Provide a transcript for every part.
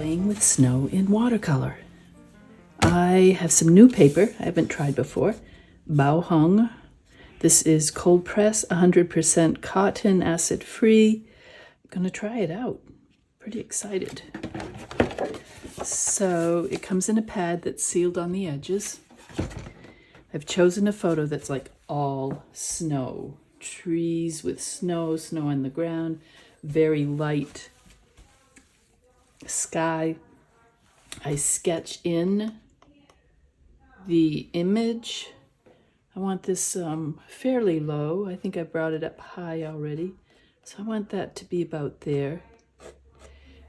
Playing with snow in watercolor. I have some new paper I haven't tried before. Bao Hong. This is cold press, 100% cotton, acid free. I'm gonna try it out. Pretty excited. So it comes in a pad that's sealed on the edges. I've chosen a photo that's like all snow. Trees with snow, snow on the ground, very light sky. I sketch in the image. I want this fairly low. I think I brought it up high already. So I want that to be about there.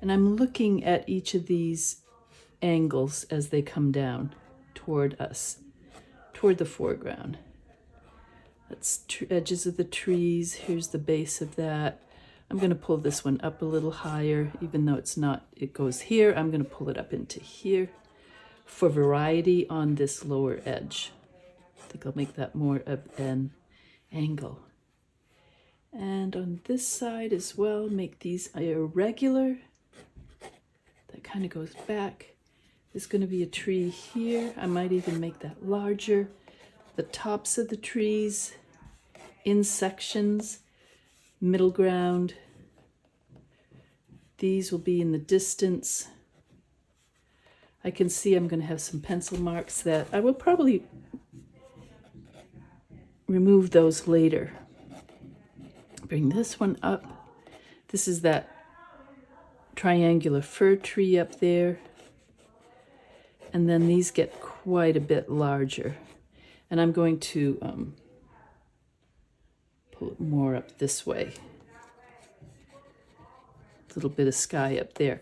And I'm looking at each of these angles as they come down toward us, toward the foreground. That's edges of the trees. Here's the base of that. I'm going to pull this one up a little higher, even though it's not, it goes here. I'm going to pull it up into here for variety on this lower edge. I think I'll make that more of an angle. And on this side as well, make these irregular. That kind of goes back. There's going to be a tree here. I might even make that larger. The tops of the trees in sections, middle ground. These will be in the distance. I can see I'm going to have some pencil marks that I will probably remove those later. Bring this one up. This is that triangular fir tree up there. And then these get quite a bit larger. And I'm going to pull it more up this way. A little bit of sky up there.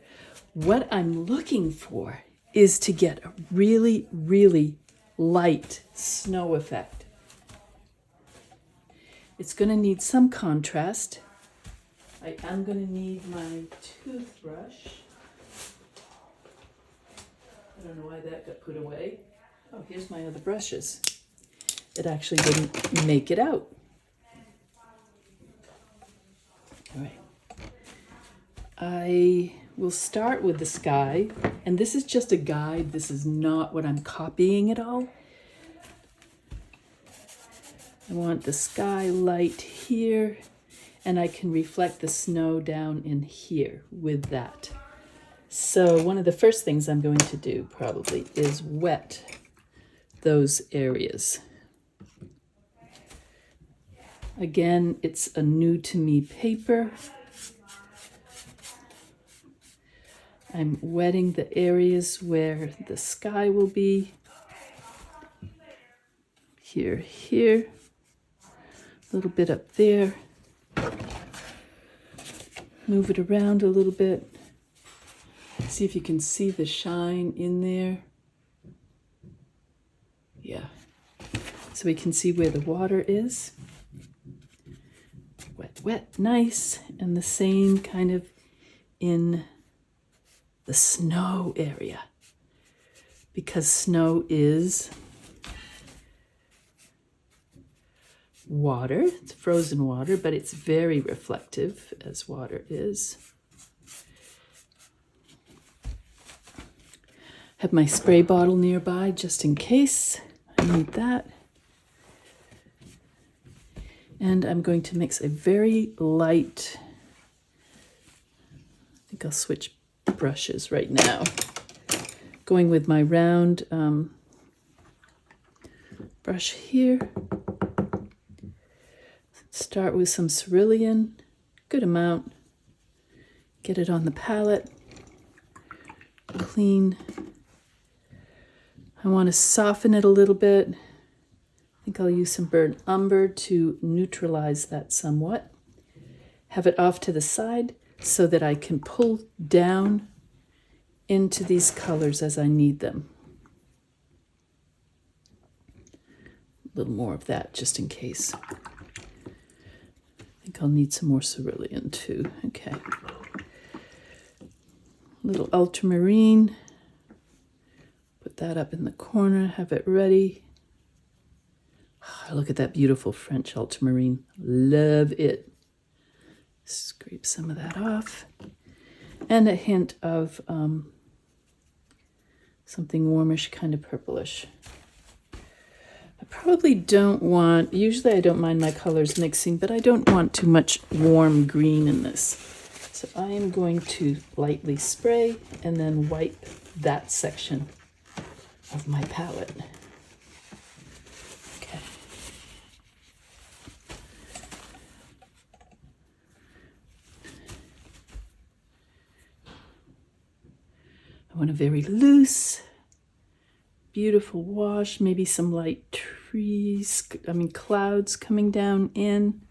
What I'm looking for is to get a really, really light snow effect. It's going to need some contrast. I am going to need my toothbrush. I don't know why that got put away. Oh, here's my other brushes. It actually didn't make it out. All right. I will start with the sky, and this is just a guide. This is not what I'm copying at all. I want the sky light here, and I can reflect the snow down in here with that. So one of the first things I'm going to do probably is wet those areas. Again, it's a new to me paper. I'm wetting the areas where the sky will be. Here, a little bit up there. Move it around a little bit. See if you can see the shine in there. Yeah. So we can see where the water is. Wet, wet, nice. And the same kind of in the snow area. Because snow is water. It's frozen water, but it's very reflective as water is. Have my spray bottle nearby just in case I need that. And I'm going to mix a very light, I think I'll switch brushes right now. Going with my round brush here. Start with some cerulean, good amount. Get it on the palette. Clean. I want to soften it a little bit. I think I'll use some burnt umber to neutralize that somewhat. Have it off to the side so that I can pull down into these colors as I need them. A little more of that just in case. I think I'll need some more cerulean too. Okay. A little ultramarine. Put that up in the corner, have it ready. Oh, look at that beautiful French ultramarine. Love it. Scrape some of that off. And a hint of something warmish, kind of purplish. I probably don't want, usually I don't mind my colors mixing, but I don't want too much warm green in this. So I am going to lightly spray and then wipe that section of my palette. Okay. I want a very loose, beautiful wash, maybe some light trees, clouds coming down in.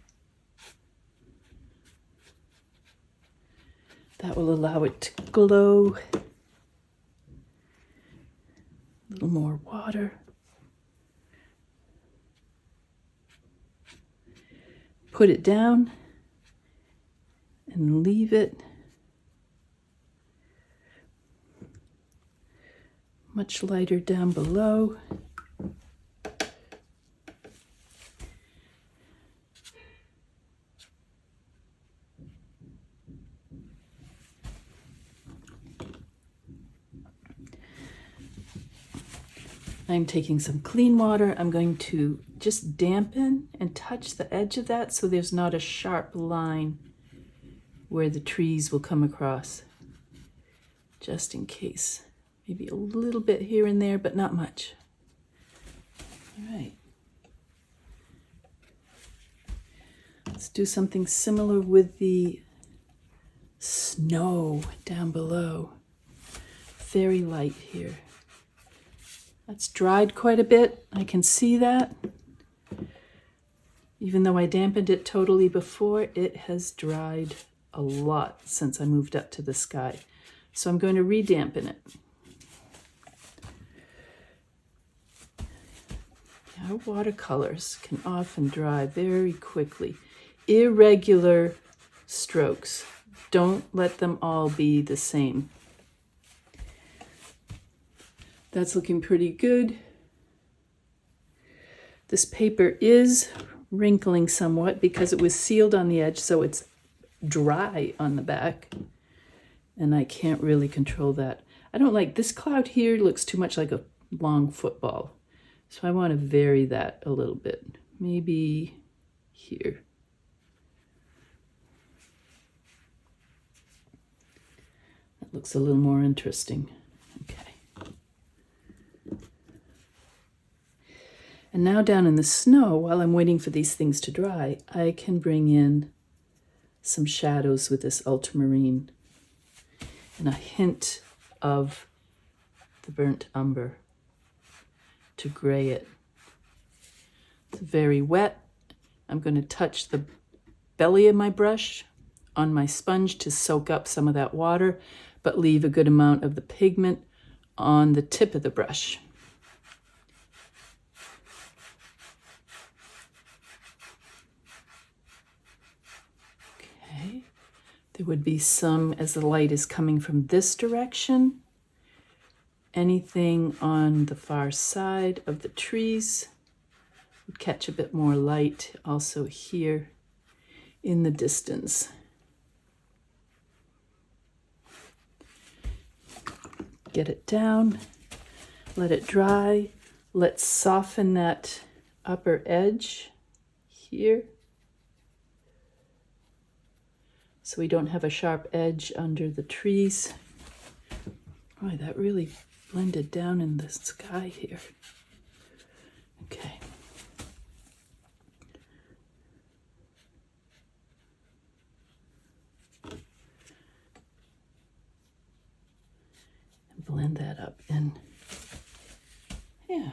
That will allow it to glow. A little more water. Put it down and leave it. Much lighter down below. I'm taking some clean water. I'm going to just dampen and touch the edge of that so there's not a sharp line where the trees will come across, just in case. Maybe a little bit here and there, but not much. All right. Let's do something similar with the snow down below. Very light here. That's dried quite a bit. I can see that. Even though I dampened it totally before, it has dried a lot since I moved up to the sky. So I'm going to re-dampen it. Our watercolors can often dry very quickly. Irregular strokes. Don't let them all be the same. That's looking pretty good. This paper is wrinkling somewhat because it was sealed on the edge, so it's dry on the back. And I can't really control that. I don't like this cloud here, looks too much like a long football. So I want to vary that a little bit. Maybe here. That looks a little more interesting. And now down in the snow, while I'm waiting for these things to dry, I can bring in some shadows with this ultramarine and a hint of the burnt umber to gray it. It's very wet. I'm going to touch the belly of my brush on my sponge to soak up some of that water, but leave a good amount of the pigment on the tip of the brush. There would be some as the light is coming from this direction. Anything on the far side of the trees would catch a bit more light. Also here in the distance. Get it down, let it dry. Let's soften that upper edge here, so we don't have a sharp edge under the trees. Boy, that really blended down in the sky here. Okay. And blend that up and yeah.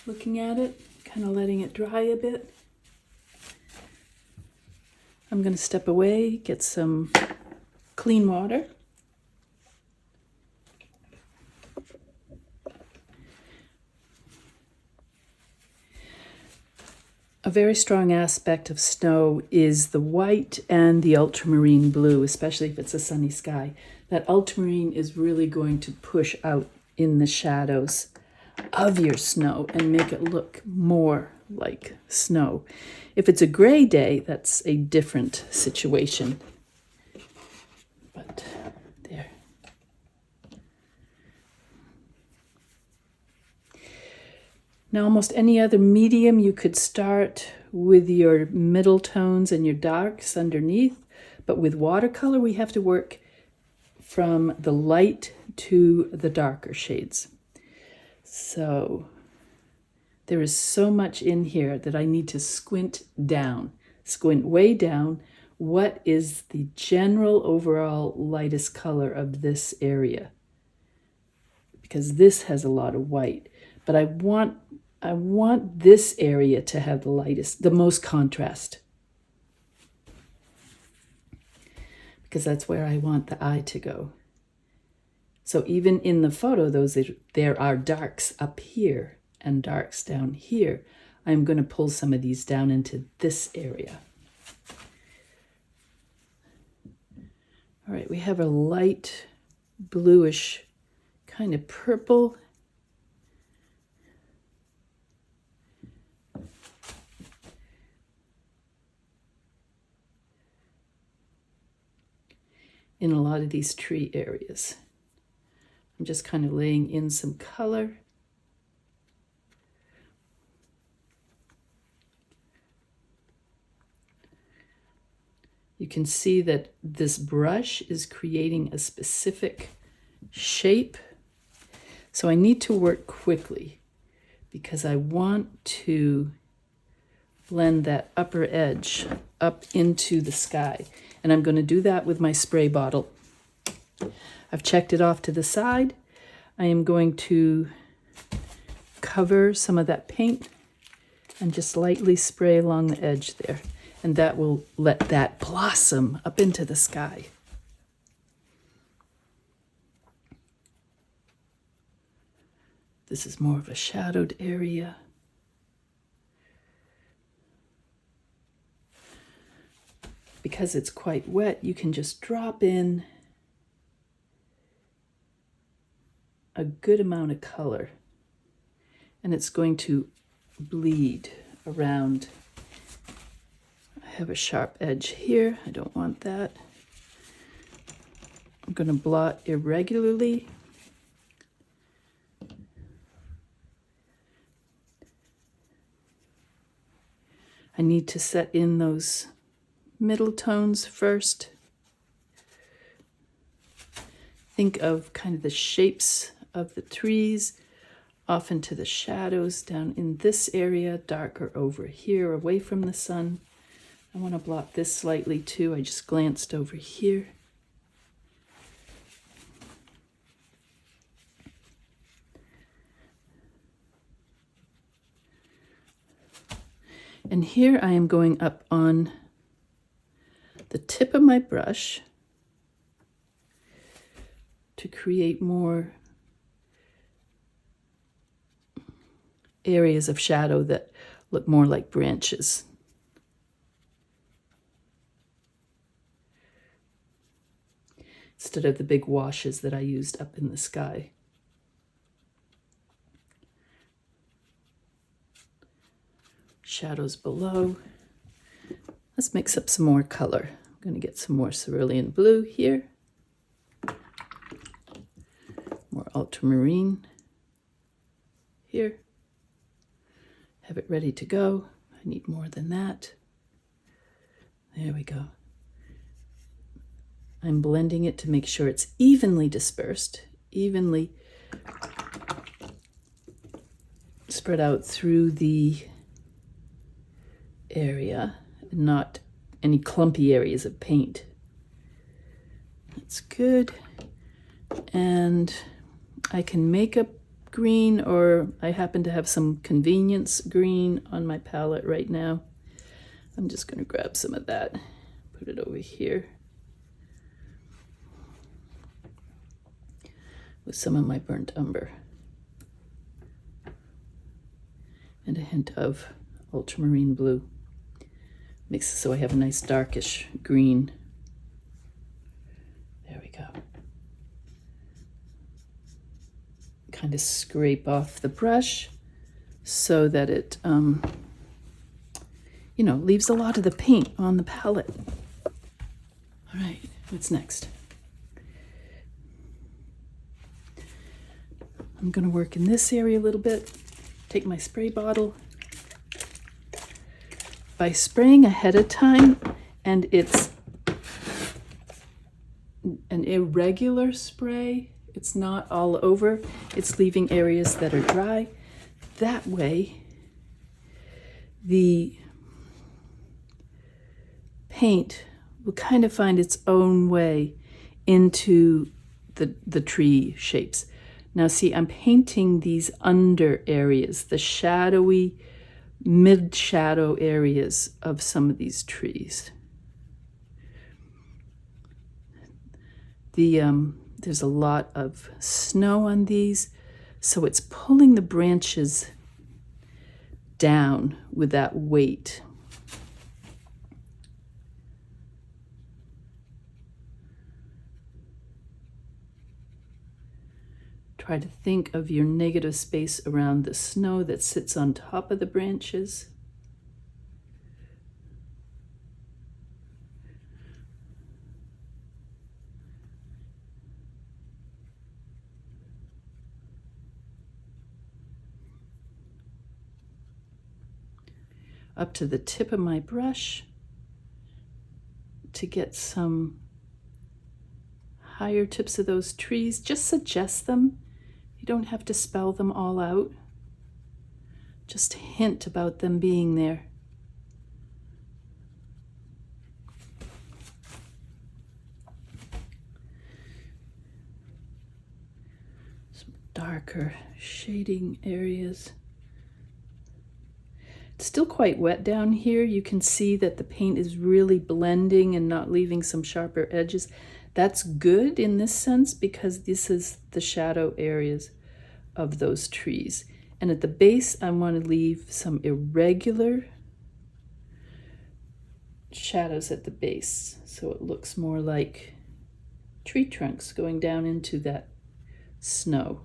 Looking at it, kind of letting it dry a bit. I'm going to step away, get some clean water. A very strong aspect of snow is the white and the ultramarine blue, especially if it's a sunny sky. That ultramarine is really going to push out in the shadows of your snow and make it look more like snow. If it's a gray day, that's a different situation. But there. Now, almost any other medium, you could start with your middle tones and your darks underneath, but with watercolor, we have to work from the light to the darker shades. So there is so much in here that I need to squint way down. What is the general overall lightest color of this area? Because this has a lot of white, but I want this area to have the most contrast. Because that's where I want the eye to go. So even in the photo, there are darks up here and darks down here. I'm going to pull some of these down into this area. All right, we have a light bluish kind of purple. In a lot of these tree areas. I'm just kind of laying in some color. You can see that this brush is creating a specific shape. So I need to work quickly because I want to blend that upper edge up into the sky. And I'm going to do that with my spray bottle. I've checked it off to the side. I am going to cover some of that paint and just lightly spray along the edge there. And that will let that blossom up into the sky. This is more of a shadowed area. Because it's quite wet, you can just drop in a good amount of color, and it's going to bleed around. I have a sharp edge here. I don't want that. I'm going to blot irregularly. I need to set in those middle tones first. Think of kind of the shapes of the trees off into the shadows down in this area, darker over here, away from the sun. I want to blot this slightly too. I just glanced over here. And here I am going up on the tip of my brush to create more areas of shadow that look more like branches. Instead of the big washes that I used up in the sky. Shadows below. Let's mix up some more color. I'm going to get some more cerulean blue here. More ultramarine here. Have it ready to go. I need more than that. There we go. I'm blending it to make sure it's evenly dispersed, evenly spread out through the area, not any clumpy areas of paint. That's good. And I can make up green, or I happen to have some convenience green on my palette right now. I'm just going to grab some of that, put it over here with some of my burnt umber and a hint of ultramarine blue. Makes it so I have a nice darkish green. There we go. Kind of scrape off the brush so that it, leaves a lot of the paint on the palette. All right, what's next? I'm going to work in this area a little bit. take my spray bottle. By spraying ahead of time, and it's an irregular spray, it's not all over, it's leaving areas that are dry. That way, the paint will kind of find its own way into the tree shapes. Now see, I'm painting these under areas, the shadowy, mid-shadow areas of some of these trees. There's a lot of snow on these, so it's pulling the branches down with that weight. Try to think of your negative space around the snow that sits on top of the branches. Up to the tip of my brush to get some higher tips of those trees. Just suggest them. You don't have to spell them all out. Just hint about them being there. Some darker shading areas. It's still quite wet down here. You can see that the paint is really blending and not leaving some sharper edges. That's good in this sense because this is the shadow areas of those trees. And at the base, I want to leave some irregular shadows at the base, so it looks more like tree trunks going down into that snow.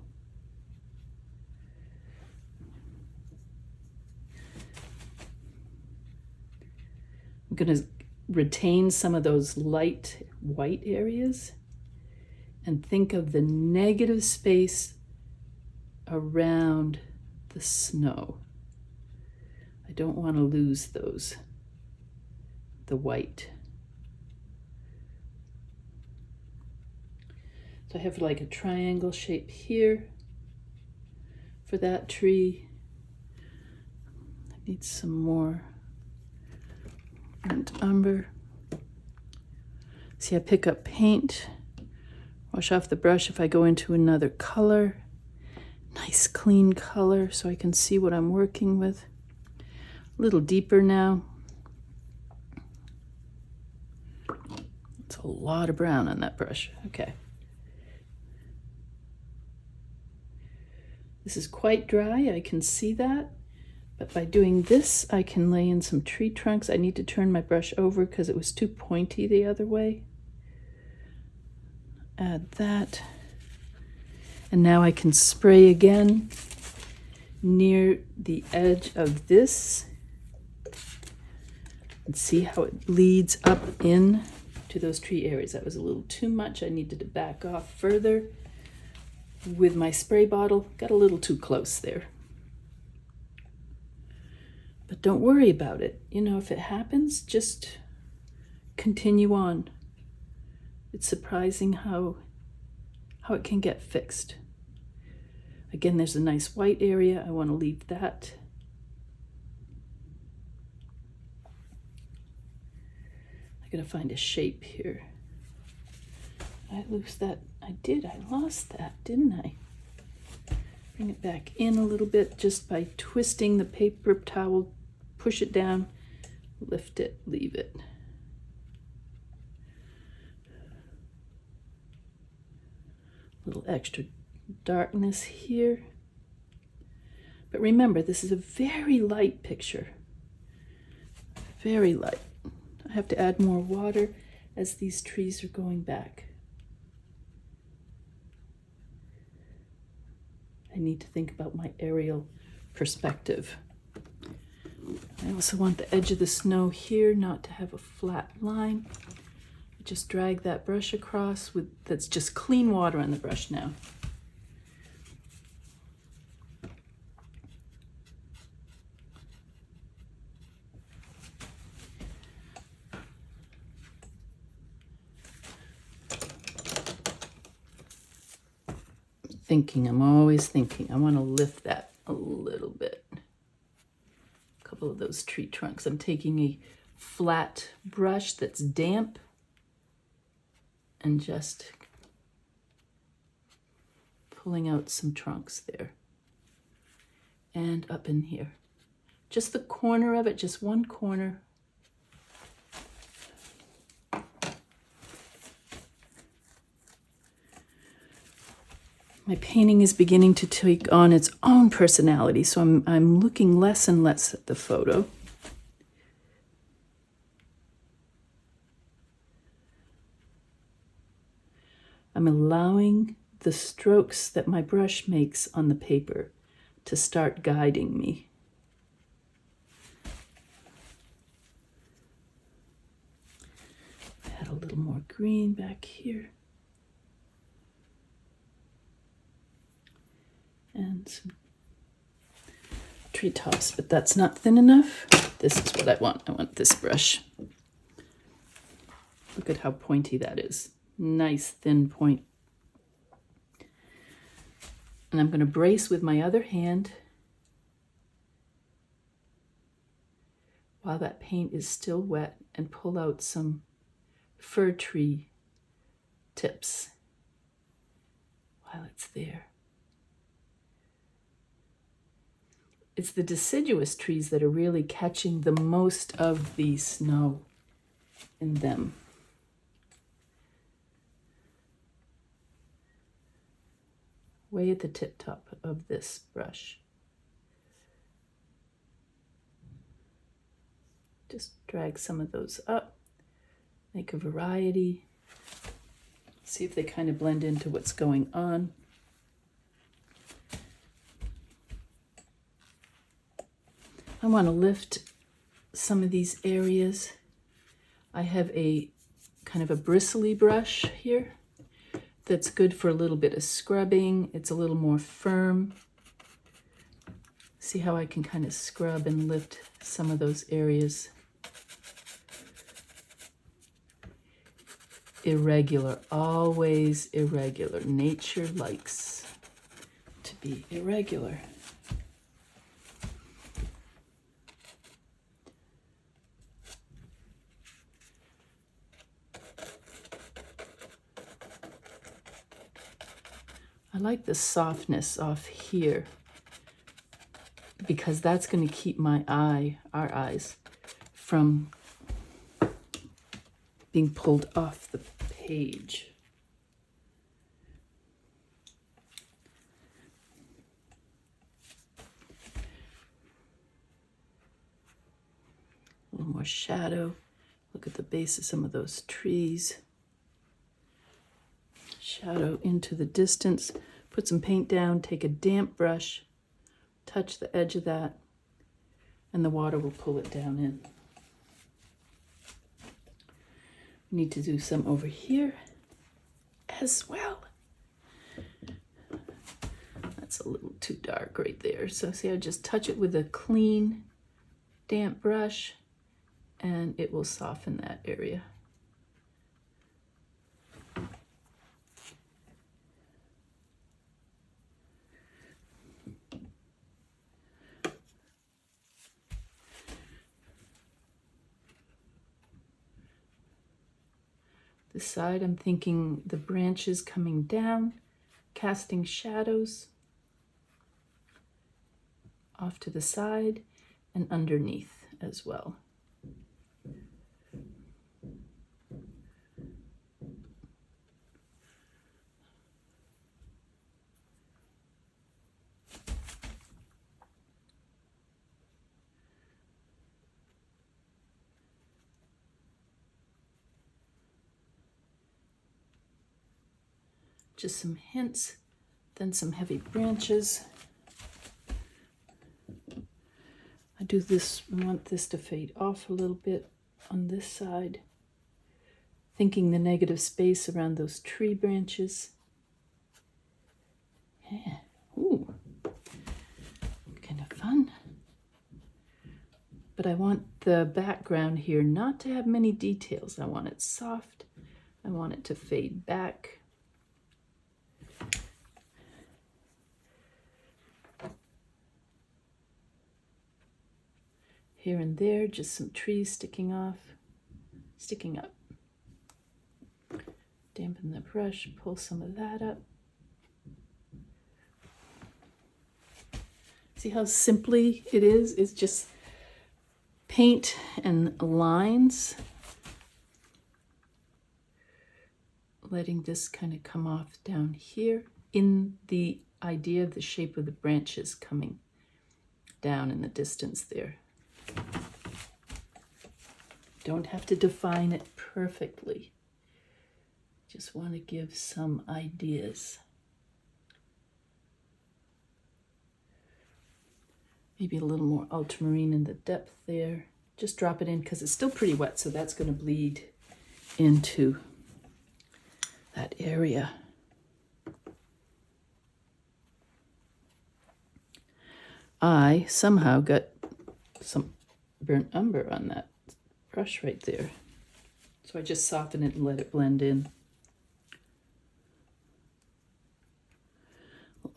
I'm going to retain some of those light white areas and think of the negative space around the snow. I don't want to lose those, the white. So I have like a triangle shape here for that tree. I need some more burnt umber. See, I pick up paint, wash off the brush if I go into another color. Nice clean color so I can see what I'm working with. A little deeper now. It's a lot of brown on that brush. Okay. This is quite dry, I can see that. But by doing this, I can lay in some tree trunks. I need to turn my brush over because it was too pointy the other way. Add that. And now I can spray again near the edge of this and see how it bleeds up in to those tree areas. That was a little too much. I needed to back off further with my spray bottle. Got a little too close there. But don't worry about it. You know, if it happens, just continue on. It's surprising how it can get fixed. Again, there's a nice white area. I want to leave that. I gotta find a shape here. I lose that. I did. I lost that, didn't I? Bring it back in a little bit just by twisting the paper towel. Push it down, lift it, leave it. A little extra darkness here. But remember, this is a very light picture. Very light. I have to add more water as these trees are going back. I need to think about my aerial perspective. I also want the edge of the snow here not to have a flat line. I just drag that brush across with, that's just clean water on the brush now. thinking. I'm always thinking. I want to lift that a little bit. A couple of those tree trunks. I'm taking a flat brush that's damp and just pulling out some trunks there. And up in here. Just the corner of it, just one corner. My painting is beginning to take on its own personality, so I'm looking less and less at the photo. I'm allowing the strokes that my brush makes on the paper to start guiding me. Add a little more green back here. And some treetops, but that's not thin enough. This is what I want. I want this brush. Look at how pointy that is. Nice thin point. And I'm going to brace with my other hand while that paint is still wet and pull out some fir tree tips while it's there. It's the deciduous trees that are really catching the most of the snow in them. Way at the tip top of this brush. Just drag some of those up, make a variety, see if they kind of blend into what's going on. I want to lift some of these areas. I have a kind of a bristly brush here that's good for a little bit of scrubbing. It's a little more firm. See how I can kind of scrub and lift some of those areas. Irregular, always irregular. Nature likes to be irregular. I like the softness off here because that's going to keep our eyes, from being pulled off the page. A little more shadow. Look at the base of some of those trees. Shadow into the distance. Put some paint down, take a damp brush, touch the edge of that, and the water will pull it down in. We need to do some over here as well. That's a little too dark right there. So see, I just touch it with a clean, damp brush, and it will soften that area. This side, I'm thinking the branches coming down, casting shadows off to the side and underneath as well. Just some hints, then some heavy branches. I do this, want this to fade off a little bit on this side, thinking the negative space around those tree branches. Yeah, ooh, kind of fun. But I want the background here not to have many details. I want it soft. I want it to fade back. Here and there, just some trees sticking up. Dampen the brush, pull some of that up. See how simply it is? It's just paint and lines. Letting this kind of come off down here in the idea of the shape of the branches coming down in the distance there. Don't have to define it perfectly. Just want to give some ideas. Maybe a little more ultramarine in the depth there. Just drop it in because it's still pretty wet, so that's going to bleed into that area. I somehow got some burnt umber on that brush right there. So I just soften it and let it blend in.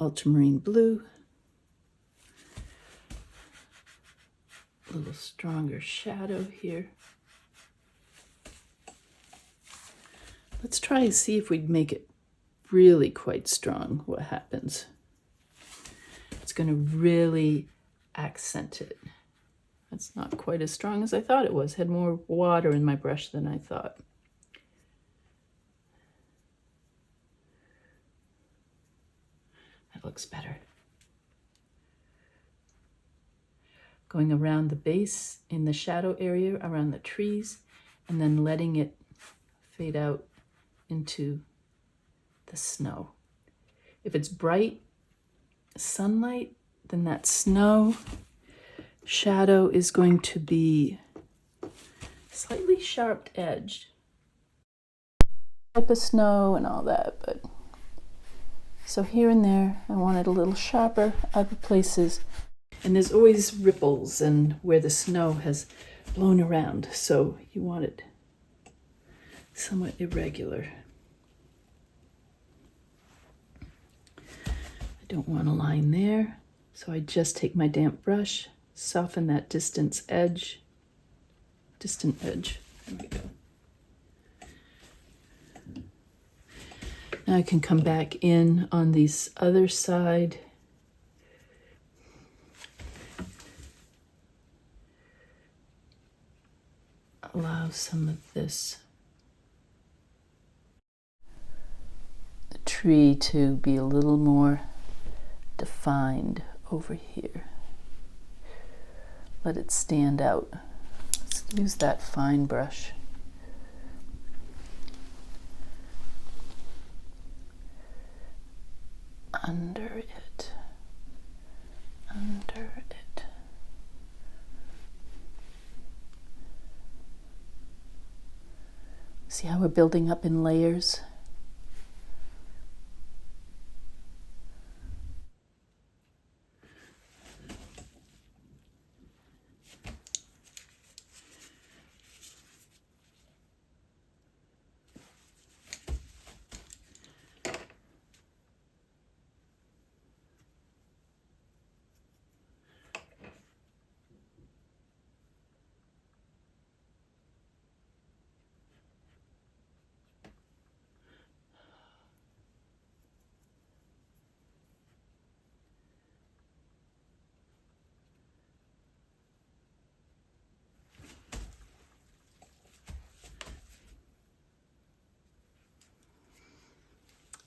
Ultramarine blue. A little stronger shadow here. Let's try and see if we'd make it really quite strong, what happens. It's going to really accent it. It's not quite as strong as I thought it was. Had more water in my brush than I thought. That looks better. Going around the base in the shadow area, around the trees, and then letting it fade out into the snow. If it's bright sunlight, then that snow shadow is going to be slightly sharp edged. Type of snow and all that, but so here and there I want it a little sharper. Other places, and there's always ripples and where the snow has blown around, so you want it somewhat irregular. I don't want a line there, so I just take my damp brush, soften that distant edge. There we go. Now I can come back in on this other side. Allow some of this tree to be a little more defined over here. Let it stand out. Let's use that fine brush. Under it. See how we're building up in layers?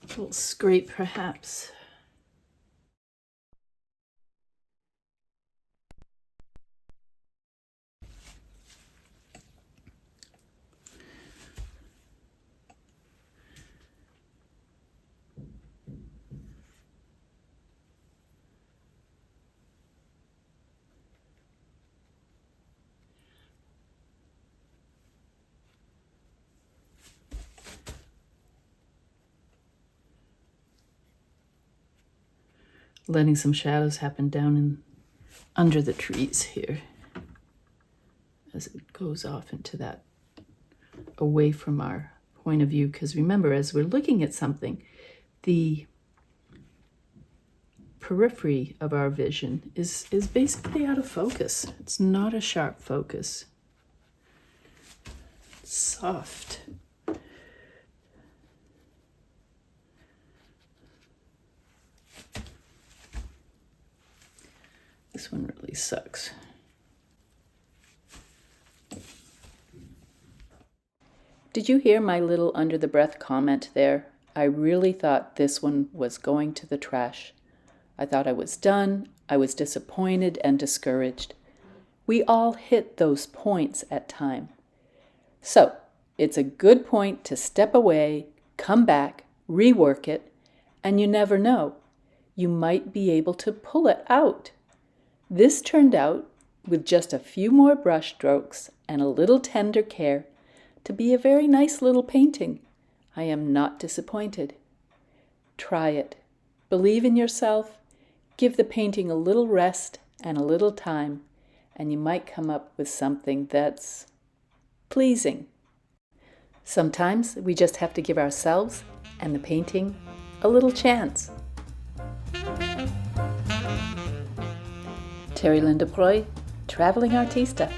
A little scrape perhaps. Letting some shadows happen down in under the trees here as it goes off into that, away from our point of view. Because remember, as we're looking at something, the periphery of our vision is basically out of focus. It's not a sharp focus. It's soft. This one really sucks. Did you hear my little under the breath comment there? I really thought this one was going to the trash. I thought I was done. I was disappointed and discouraged. We all hit those points at time. So it's a good point to step away, come back, rework it, and you never know. You might be able to pull it out. This turned out, with just a few more brush strokes and a little tender care, to be a very nice little painting. I am not disappointed. Try it. Believe in yourself. Give the painting a little rest and a little time, and you might come up with something that's pleasing. Sometimes we just have to give ourselves and the painting a little chance. Terry Linda Proy, Traveling Artista.